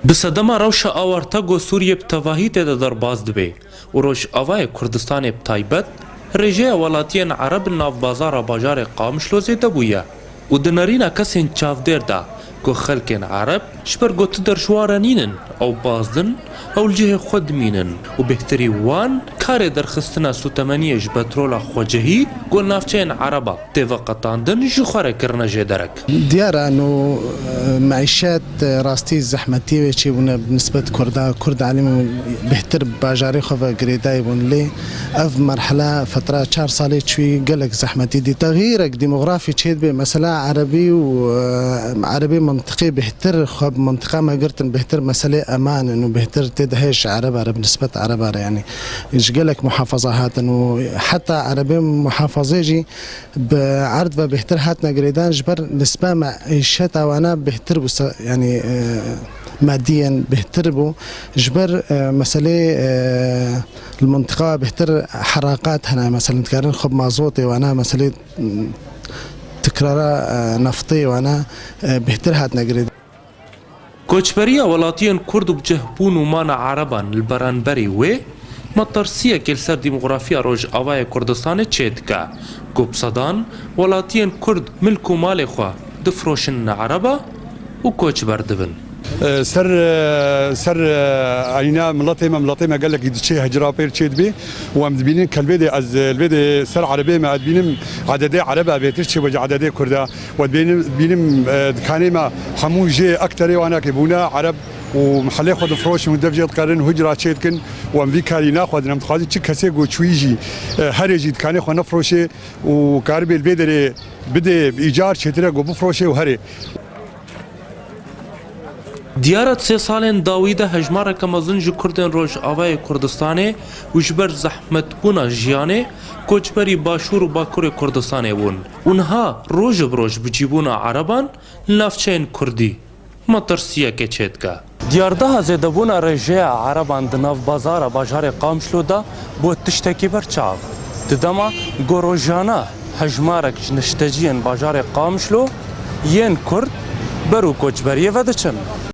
Bi sedema rewşa awartego Sûriyê bi tevahî tê de derbas dibe û Rojavayê Kurdistanê bi taybet rêjeya welatiyên Ereb li navbazara bajarê Qamişlozê de bûye û di nêrîna kesên çavdêr de ku xelkên Ereb ji ber gotu derşwarenînin ew bazdin ew li cihê xwe dimînin û bêhtirî wan karê derxistina sûtemeniyê ji petrola xwecihî ku navçeyên Ereba tê veqetandin ji xwe re kirine jê derek. دیارە انه معیشت راستی زحمتی و چی بونه بنسبت کرد علیم بهتر باجاری خو گریدای بون لی اف مرحله فتره 4 ساله چوی گلک زحمتی دی تغییر دموغرافی چید به مثلا عربی و عربی منطقي بهتر خو منطقه ما قرتن بهتر مساله امان انه بهتر تدهش عرب نسبه عرب يعني يجلك محافظات انه حتى عربي محافظه جي بعرض و بهتر هاتنا جريدان جبر نسبه معيشتها وانا بهتر يعني ماديا بهتر بو جبر مساله المنطقه بهتر حراقات هنا مثلا تكرر خب مازوتي وانا مساله تكرار نفطي وانا بهتر هاتنا جريدان کوچبریya welatiyên Kurd û bicehbûn û mana Ereban li beranberî wê metirsiyekê li ser dîmografiya Rojavayê Kurdistanê çê dike ku bi sedan welatiyên Kurd milk û malê xwe difroşin Ereba û koçber dibin. سر عينا ملطي ما قال لك شيء هجرة بير شيء بي وام دبينين كالبيدي از البيدي سر عربي ما دبينم عددي عربة بيتر شيء وجه عددي كردا ودبينم كاني ما حموجي أكتر وانا كبونا عرب ومحلي خد فروش من دفجة قرن هجرة شيتكن وامريكا ناخذ نم تخاذي شيء كسي جو شويجي هرجي كاني خو نفروشي وكاربي البيدي بدي بإيجار شيترا جو بفروشي وهري Diyara sê salên dawî de hejmareke mezin ji Kurdên Rojavayê Kurdistanê û ji ber zehmetbûna jiyanê koçberî Başûr û Bakurê Kurdistanê bûn û niha roj bi roj bicîbûna Ereban li navçeyên Kurdî metirsiyekê çê dike. Diyardeha zêdebûna rêjeya Ereban di navbazara bajarê Qamişlo de bû tiştekî berçav. Di dema gorojana hejmarek ji nişteciyên bajarê Qamişlo yên Kurd ber û koçberiyê vediçin.